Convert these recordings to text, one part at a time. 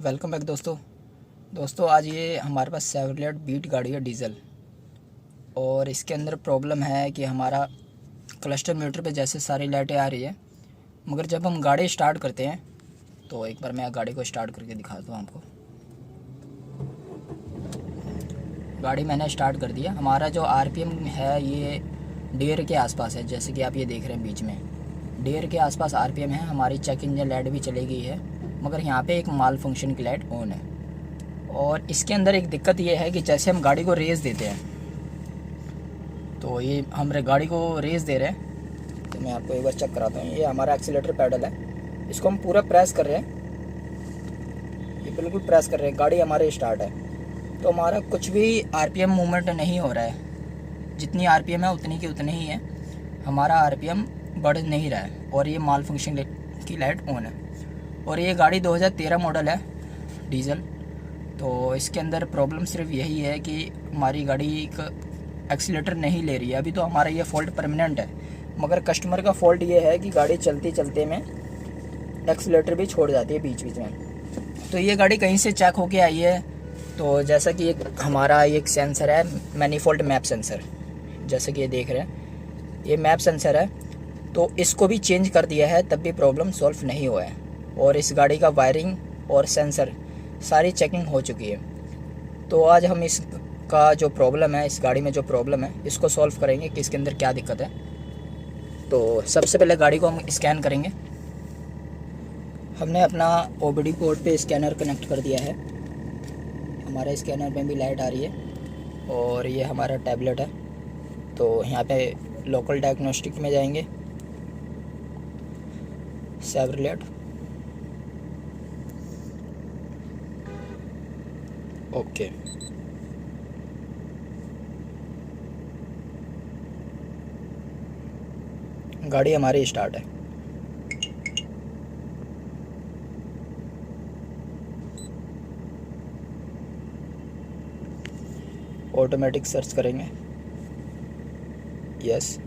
Welcome back दोस्तों आज ये हमारे पास शेवरलेट बीट गाड़ी है डीज़ल। और इसके अंदर प्रॉब्लम है कि हमारा क्लस्टर मीटर पे जैसे सारी लाइटें आ रही है, मगर जब हम गाड़ी स्टार्ट करते हैं तो एक बार मैं गाड़ी को स्टार्ट करके दिखाता हूँ आपको। गाड़ी मैंने स्टार्ट कर दिया। हमारा जो आरपीएम है ये 1.5 के आसपास है, जैसे कि आप ये देख रहे हैं बीच में 1.5 के आसपास आरपीएम है। हमारी चेक इंजन लाइट भी चली गई है, मगर यहाँ पे एक माल फंक्शन की लाइट ऑन है। और इसके अंदर एक दिक्कत ये है कि जैसे हम गाड़ी को रेस देते हैं, तो ये हम गाड़ी को रेस दे रहे हैं, तो मैं आपको एक बार चेक कराता हूँ। ये हमारा एक्सीलेटर पैडल है, इसको हम पूरा प्रेस कर रहे हैं, ये बिल्कुल प्रेस कर रहे हैं, गाड़ी हमारे स्टार्ट है। तो हमारा कुछ भी आरपीएम मूवमेंट नहीं हो रहा है, जितनी आरपीएम है उतनी की उतनी ही है, हमारा आरपीएम बढ़ नहीं रहा है। और ये माल फंक्शन की लाइट ऑन है। और ये गाड़ी 2013 मॉडल है डीज़ल। तो इसके अंदर प्रॉब्लम सिर्फ यही है कि हमारी गाड़ी एक एक्सीलेटर नहीं ले रही है। अभी तो हमारा ये फ़ॉल्ट परमानेंट है, मगर कस्टमर का फ़ॉल्ट ये है कि गाड़ी चलते चलते में एक्सीलेटर भी छोड़ जाती है बीच बीच में। तो ये गाड़ी कहीं से चेक होके आई है। तो जैसा कि एक हमारा एक सेंसर है, मैनीफोल्ड मैप सेंसर, जैसे कि ये देख रहे हैं, ये मैप सेंसर है। तो इसको भी चेंज कर दिया है, तब भी प्रॉब्लम सॉल्व नहीं हुआ है। और इस गाड़ी का वायरिंग और सेंसर सारी चेकिंग हो चुकी है। तो आज हम इसका जो प्रॉब्लम है, इस गाड़ी में जो प्रॉब्लम है, इसको सॉल्व करेंगे कि इसके अंदर क्या दिक्कत है। तो सबसे पहले गाड़ी को हम स्कैन करेंगे। हमने अपना ओबीडी पोर्ट पे स्कैनर कनेक्ट कर दिया है। हमारे स्कैनर में भी लाइट आ रही है। और ये हमारा टैबलेट है। तो यहाँ पे लोकल डायग्नोस्टिक में जाएंगे, शेवरलेट, ओके। गाड़ी हमारी स्टार्ट है। ऑटोमेटिक सर्च करेंगे, यस।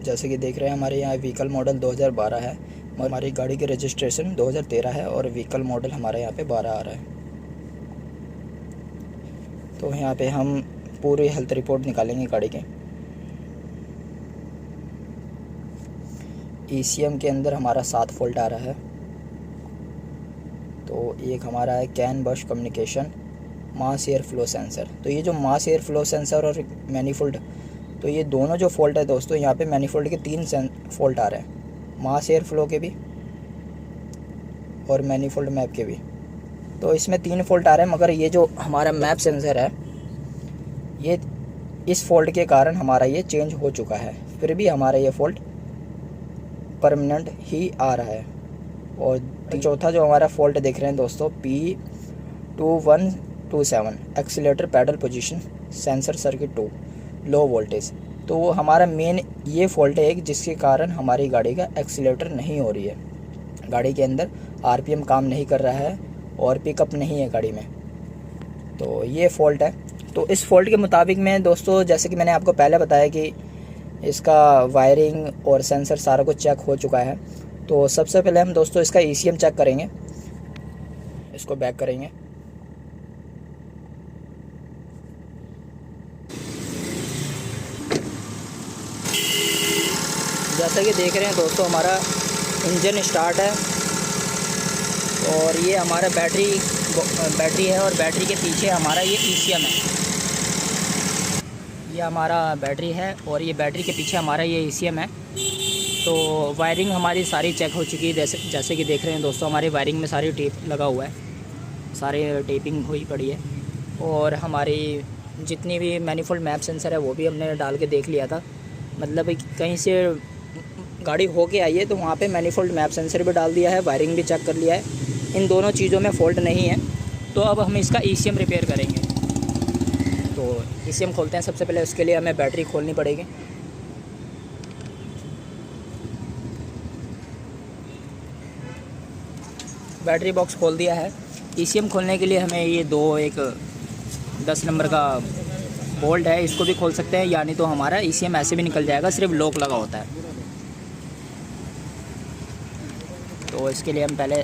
जैसे कि देख रहे हैं हमारे यहाँ व्हीकल मॉडल 2012 है, और हमारी गाड़ी की रजिस्ट्रेशन 2013 है, और व्हीकल मॉडल हमारे यहाँ पे 12 आ रहा है। तो यहाँ पे हम पूरी हेल्थ रिपोर्ट निकालेंगे गाड़ी के। ईसीएम के अंदर हमारा 7 फॉल्ट आ रहा है। तो एक हमारा है CAN bus communication mass air flow sensor. तो ये जो मास एयर फ्लो सेंसर और मैनीफोल्ड, तो ये दोनों जो फॉल्ट है दोस्तों, यहाँ पे मैनीफोल्ड के 3 फॉल्ट आ रहे हैं, मास एयर फ्लो के भी और मैनीफोल्ड मैप के भी। तो इसमें 3 फॉल्ट आ रहे हैं, मगर ये जो हमारा मैप सेंसर है, ये इस फॉल्ट के कारण हमारा ये चेंज हो चुका है, फिर भी हमारा ये फॉल्ट परमानेंट ही आ रहा है। और चौथा जो हमारा फॉल्ट देख रहे हैं दोस्तों, P2127 accelerator pedal position sensor circuit 2 low voltage. तो वो हमारा मेन ये फॉल्ट है जिसके कारण हमारी गाड़ी का एक्सीलेटर नहीं हो रही है, गाड़ी के अंदर आरपीएम काम नहीं कर रहा है और पिकअप नहीं है गाड़ी में। तो ये फॉल्ट है। तो इस फॉल्ट के मुताबिक में दोस्तों, जैसे कि मैंने आपको पहले बताया कि इसका वायरिंग और सेंसर सारा कुछ चेक हो चुका है। तो सबसे पहले हम दोस्तों इसका ईसीएम चेक करेंगे। इसको बैक करेंगे, जैसा कि देख रहे हैं दोस्तों हमारा इंजन स्टार्ट है। और ये हमारा बैटरी है, और बैटरी के पीछे हमारा ये ईसीएम है। ये हमारा बैटरी है और ये बैटरी के पीछे हमारा ये ईसीएम है। तो वायरिंग हमारी सारी चेक हो चुकी है। जैसे कि देख रहे हैं दोस्तों, हमारी वायरिंग में सारी टेप लगा हुआ है, सारे टेपिंग हुई पड़ी है। और हमारी जितनी भी मैनीफोल्ड मैप सेंसर है वो भी हमने डाल के देख लिया था, मतलब कहीं से गाड़ी होके आई है तो वहाँ पे मैनीफोल्ड मैप सेंसर भी डाल दिया है, वायरिंग भी चेक कर लिया है। इन दोनों चीज़ों में फ़ॉल्ट नहीं है। तो अब हम इसका ईसीएम रिपेयर करेंगे। तो ईसीएम खोलते हैं। सबसे पहले उसके लिए हमें बैटरी खोलनी पड़ेगी। बैटरी बॉक्स खोल दिया है। ईसीएम खोलने के लिए हमें ये एक 10 नंबर का बोल्ट है, इसको भी खोल सकते हैं, यानी तो हमारा ईसीएम ऐसे भी निकल जाएगा, सिर्फ लॉक लगा होता है। तो इसके लिए हम पहले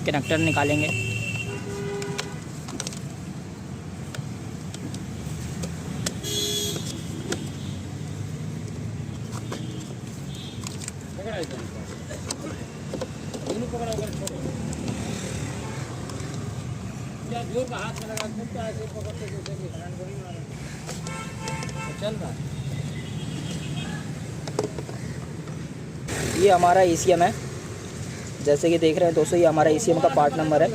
कनेक्टर निकालेंगे। ये हमारा ECM है, जैसे कि देख रहे हैं दोस्तों, ये हमारा ECM का पार्ट नंबर है।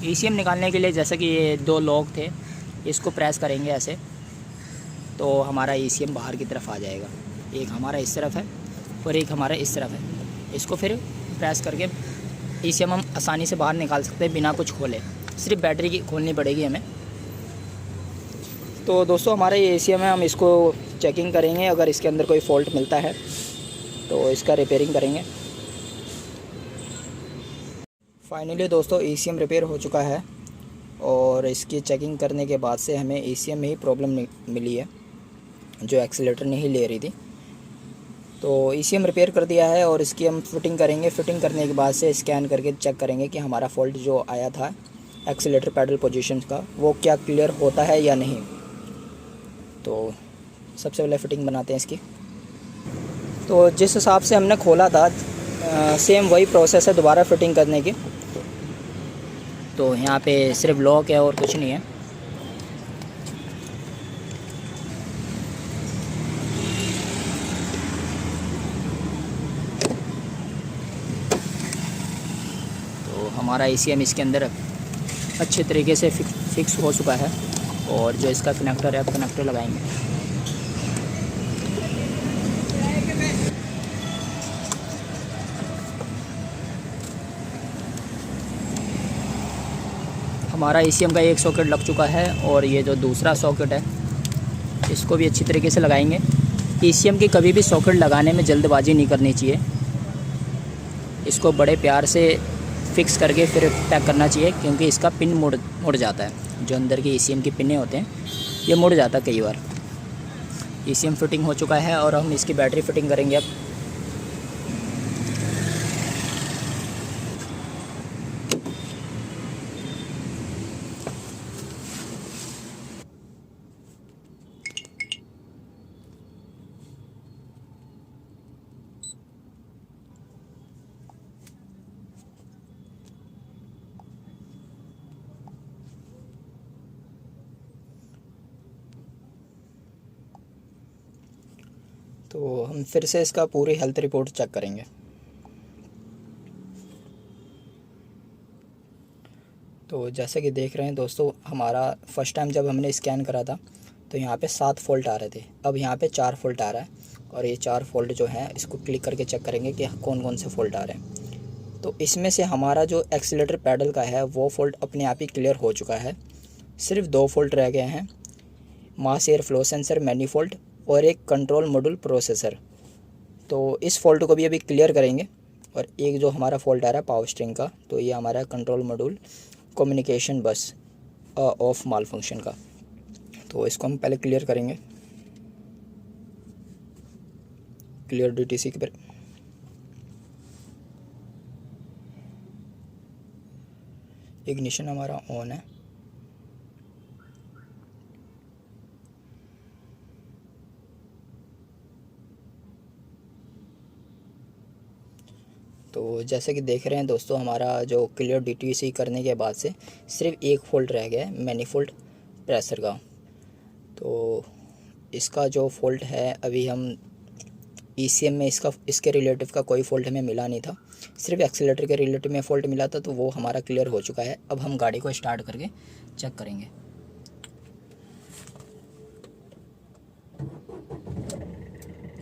ECM निकालने के लिए जैसे कि ये 2 लॉक थे, इसको प्रेस करेंगे ऐसे, तो हमारा ECM बाहर की तरफ आ जाएगा। एक हमारा इस तरफ है और एक हमारा इस तरफ है। इसको फिर प्रेस करके ECM हम आसानी से बाहर निकाल सकते हैं बिना कुछ खोले, सिर्फ बैटरी की खोलनी पड़ेगी हमें। तो दोस्तों हमारा ये ECM है, हम इसको चेकिंग करेंगे। अगर इसके अंदर कोई फ़ॉल्ट मिलता है तो इसका रिपेयरिंग करेंगे। फाइनली दोस्तों ECM रिपेयर हो चुका है और इसकी चेकिंग करने के बाद से हमें ECM में ही प्रॉब्लम मिली है, जो एक्सीलेटर नहीं ले रही थी। तो ECM रिपेयर कर दिया है और इसकी हम फिटिंग करेंगे। फिटिंग करने के बाद से स्कैन करके चेक करेंगे कि हमारा फ़ॉल्ट जो आया था एक्सीलेटर पैडल पोजीशन का, वो क्या क्लियर होता है या नहीं। तो सबसे पहले फ़िटिंग बनाते हैं इसकी। तो जिस हिसाब से हमने खोला था सेम वही प्रोसेस है दोबारा फ़िटिंग करने की। तो यहाँ पे सिर्फ लॉक है और कुछ नहीं है। तो हमारा ECM इसके अंदर अच्छे तरीके से फिक्स हो चुका है और जो इसका कनेक्टर है, अब कनेक्टर लगाएंगे। हमारा ECM का एक सॉकेट लग चुका है और ये जो दूसरा सॉकेट है इसको भी अच्छी तरीके से लगाएंगे। ECM की कभी भी सॉकेट लगाने में जल्दबाजी नहीं करनी चाहिए, इसको बड़े प्यार से फिक्स करके फिर पैक करना चाहिए, क्योंकि इसका पिन मुड़ जाता है। जो अंदर के ECM की पिनें होते हैं ये मुड़ जाता है कई बार। ECM फिटिंग हो चुका है और हम इसकी बैटरी फिटिंग करेंगे अब। तो हम फिर से इसका पूरी हेल्थ रिपोर्ट चेक करेंगे। तो जैसे कि देख रहे हैं दोस्तों, हमारा फर्स्ट टाइम जब हमने स्कैन करा था तो यहाँ पे 7 फॉल्ट आ रहे थे, अब यहाँ पे 4 फॉल्ट आ रहा है। और ये 4 फॉल्ट जो है इसको क्लिक करके चेक करेंगे कि कौन कौन से फॉल्ट आ रहे हैं। तो इसमें से हमारा जो एक्सीलेटर पैडल का है वो फॉल्ट अपने आप ही क्लियर हो चुका है। सिर्फ 2 फॉल्ट रह गए हैं, मास एयर फ्लो सेंसर मैनिफोल्ड और एक कंट्रोल मॉड्यूल प्रोसेसर। तो इस फॉल्ट को भी अभी क्लियर करेंगे। और एक जो हमारा फॉल्ट आ रहा है पावर स्ट्रिंग का, तो ये हमारा कंट्रोल मॉड्यूल कम्युनिकेशन बस ऑफ माल फंक्शन का, तो इसको हम पहले क्लियर करेंगे। क्लियर DTC के पर इग्निशन हमारा ऑन है। तो जैसे कि देख रहे हैं दोस्तों, हमारा जो क्लियर DTC करने के बाद से सिर्फ एक फॉल्ट रह गया है मैनिफोल्ड प्रेशर का। तो इसका जो फॉल्ट है अभी हम ECM में इसके रिलेटिव का कोई फॉल्ट हमें मिला नहीं था, सिर्फ एक्सीलेटर के रिलेटिव में फॉल्ट मिला था, तो वो हमारा क्लियर हो चुका है। अब हम गाड़ी को स्टार्ट करके चेक करेंगे।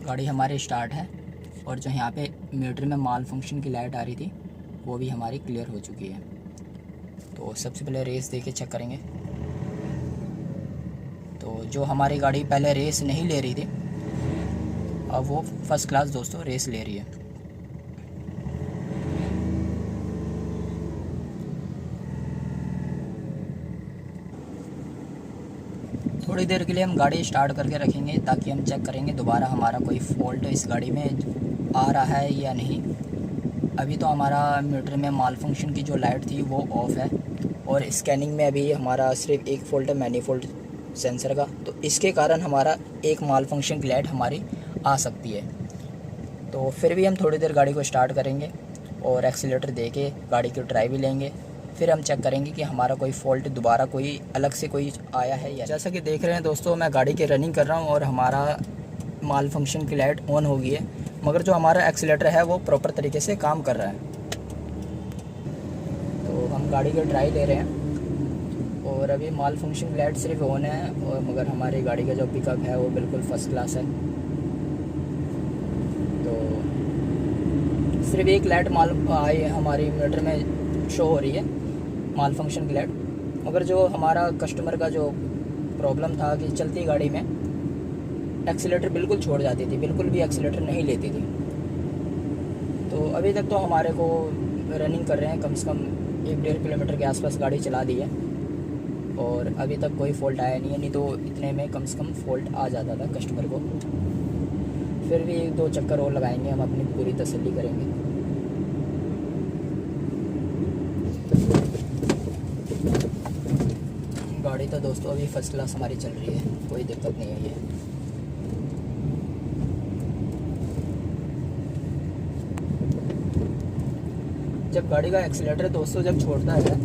गाड़ी हमारी स्टार्ट है और जो यहाँ पे मीटर में माल फंक्शन की लाइट आ रही थी वो भी हमारी क्लियर हो चुकी है। तो सबसे पहले रेस दे के चेक करेंगे। तो जो हमारी गाड़ी पहले रेस नहीं ले रही थी, अब वो फर्स्ट क्लास दोस्तों रेस ले रही है। थोड़ी देर के लिए हम गाड़ी स्टार्ट करके रखेंगे ताकि हम चेक करेंगे दोबारा हमारा कोई फॉल्ट इस गाड़ी में आ रहा है या नहीं। अभी तो हमारा मीटर में माल फंक्शन की जो लाइट थी वो ऑफ है और स्कैनिंग में अभी हमारा सिर्फ एक फॉल्ट है मैनीफोल्ड सेंसर का, तो इसके कारण हमारा एक माल फंक्शन की लाइट हमारी आ सकती है। तो फिर भी हम थोड़ी देर गाड़ी को स्टार्ट करेंगे और एक्सीलेटर दे के गाड़ी की ट्राई भी लेंगे, फिर हम चेक करेंगे कि हमारा कोई फॉल्ट दोबारा कोई अलग से कोई आया है या। जैसा कि देख रहे हैं दोस्तों, मैं गाड़ी की रनिंग कर रहा हूँ और हमारा माल फंक्शन की लाइट ऑन हो गई है, मगर जो हमारा एक्सीलेटर है वो प्रॉपर तरीके से काम कर रहा है। तो हम गाड़ी की ट्राई ले रहे हैं और अभी माल फंक्शन की लाइट सिर्फ ऑन है, और मगर हमारी गाड़ी का जो पिकअप है वो बिल्कुल फर्स्ट क्लास है। तो सिर्फ एक लाइट माल आई हमारी मीटर में शो हो रही है, माल फंक्शन की लाइट, मगर जो हमारा कस्टमर का जो प्रॉब्लम था कि चलती गाड़ी में एक्सीलेटर बिल्कुल छोड़ जाती थी, बिल्कुल भी एक्सीलेटर नहीं लेती थी। तो अभी तक तो हमारे को रनिंग कर रहे हैं, कम से कम 1-1.5 किलोमीटर के आसपास गाड़ी चला दी है और अभी तक कोई फ़ॉल्ट आया नहीं है, नहीं तो इतने में कम से कम फ़ॉल्ट आ जाता था कस्टमर को। फिर भी 1-2 चक्कर और लगाएंगे, हम अपनी पूरी तसल्ली करेंगे। गाड़ी तो दोस्तों अभी फर्स्ट क्लास हमारी चल रही है, कोई दिक्कत नहीं है ये। जब गाड़ी का एक्सीलेटर दोस्तों जब छोड़ता है,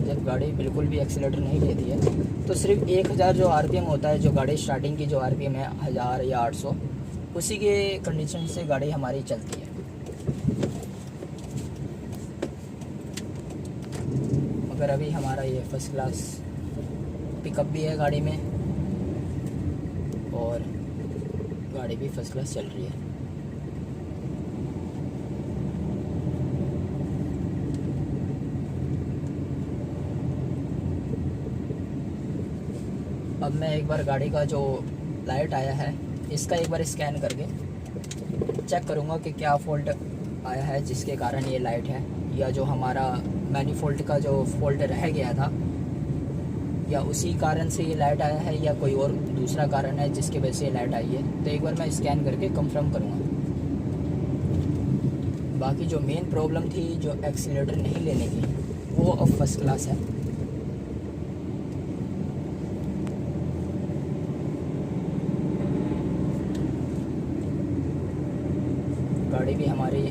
जब गाड़ी बिल्कुल भी एक्सीलेटर नहीं लेती है, तो सिर्फ 1000 जो आरपीएम होता है, जो गाड़ी स्टार्टिंग की जो आरपीएम है 1000 या 800, उसी के कंडीशन से गाड़ी हमारी चलती है। मगर अभी हमारा ये फर्स्ट क्लास पिकअप भी है गाड़ी में और गाड़ी भी फर्स्ट क्लास चल रही है। अब मैं एक बार गाड़ी का जो लाइट आया है इसका एक बार स्कैन करके चेक करूँगा कि क्या फॉल्ट आया है जिसके कारण ये लाइट है, या जो हमारा मैनीफोल्ड का जो फॉल्ट रह गया था, या उसी कारण से ये लाइट आया है, या कोई और दूसरा कारण है जिसकी वजह से ये लाइट आई है। तो एक बार मैं स्कैन करके कंफर्म करूँगा। बाकी जो मेन प्रॉब्लम थी जो एक्सीलेटर नहीं लेने की, वो अब फर्स्ट क्लास है। गाड़ी भी हमारी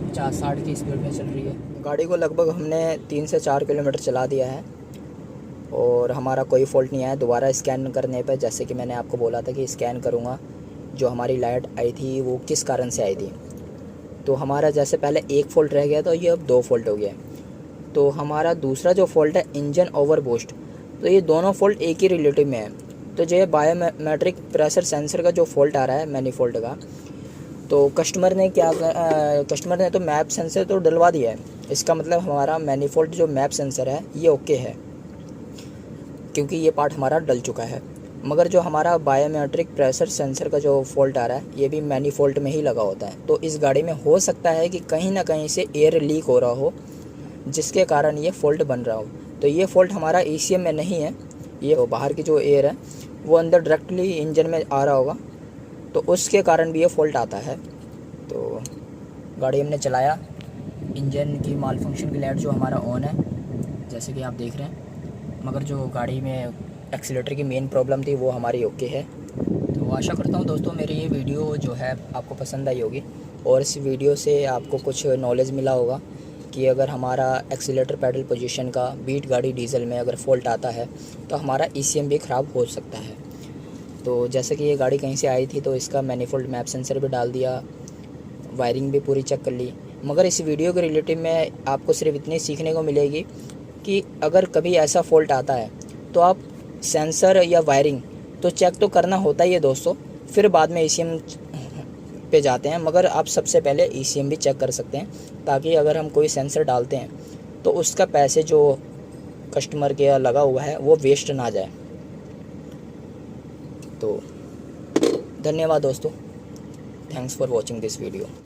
50-60 की स्पीड में चल रही है। गाड़ी को लगभग हमने 3 से 4 किलोमीटर चला दिया है और हमारा कोई फॉल्ट नहीं आया। दोबारा स्कैन करने पर, जैसे कि मैंने आपको बोला था कि स्कैन करूँगा जो हमारी लाइट आई थी वो किस कारण से आई थी, तो हमारा जैसे पहले एक फ़ॉल्ट रह गया, तो ये अब 2 फ़ॉल्ट हो गया। तो हमारा दूसरा जो फ़ॉल्ट है इंजन ओवर बूस्ट, तो ये दोनों फ़ॉल्ट एक ही रिलेटिव में है। तो जो है बायोमेट्रिक प्रेशर सेंसर का जो फ़ॉल्ट आ रहा है मैनीफोल्ड का, तो कस्टमर ने तो मैप सेंसर तो डलवा दिया है। इसका मतलब हमारा मैनीफोल्ड जो मैप सेंसर है ये ओके है, क्योंकि ये पार्ट हमारा डल चुका है। मगर जो हमारा बायोमेट्रिक प्रेशर सेंसर का जो फॉल्ट आ रहा है ये भी मैनीफोल्ड में ही लगा होता है। तो इस गाड़ी में हो सकता है कि कहीं ना कहीं से एयर लीक हो रहा हो, जिसके कारण ये फॉल्ट बन रहा हो। तो ये फॉल्ट हमारा ECM में नहीं है, ये बाहर की जो एयर है वो अंदर डायरेक्टली इंजन में आ रहा होगा, तो उसके कारण भी ये फॉल्ट आता है। तो गाड़ी हमने चलाया, इंजन की माल फंक्शन की लाइट जो हमारा ऑन है जैसे कि आप देख रहे हैं, मगर जो गाड़ी में एक्सीलेटर की मेन प्रॉब्लम थी वो हमारी ओके है। तो आशा करता हूँ दोस्तों मेरी ये वीडियो जो है आपको पसंद आई होगी और इस वीडियो से आपको कुछ नॉलेज मिला होगा कि अगर हमारा एक्सीलेटर पैडल पोजीशन का बीट गाड़ी डीजल में अगर फॉल्ट आता है तो हमारा ECM भी ख़राब हो सकता है। तो जैसे कि ये गाड़ी कहीं से आई थी तो इसका मैनीफोल्ड मैप सेंसर भी डाल दिया, वायरिंग भी पूरी चेक कर ली। मगर इस वीडियो के रिलेटिव में आपको सिर्फ इतनी सीखने को मिलेगी कि अगर कभी ऐसा फॉल्ट आता है तो आप सेंसर या वायरिंग तो चेक तो करना होता ही है दोस्तों, फिर बाद में ECM पे जाते हैं। मगर आप सबसे पहले ECM भी चेक कर सकते हैं, ताकि अगर हम कोई सेंसर डालते हैं तो उसका पैसे जो कस्टमर के लगा हुआ है वो वेस्ट ना जाए। तो धन्यवाद दोस्तों, thanks for watching this video.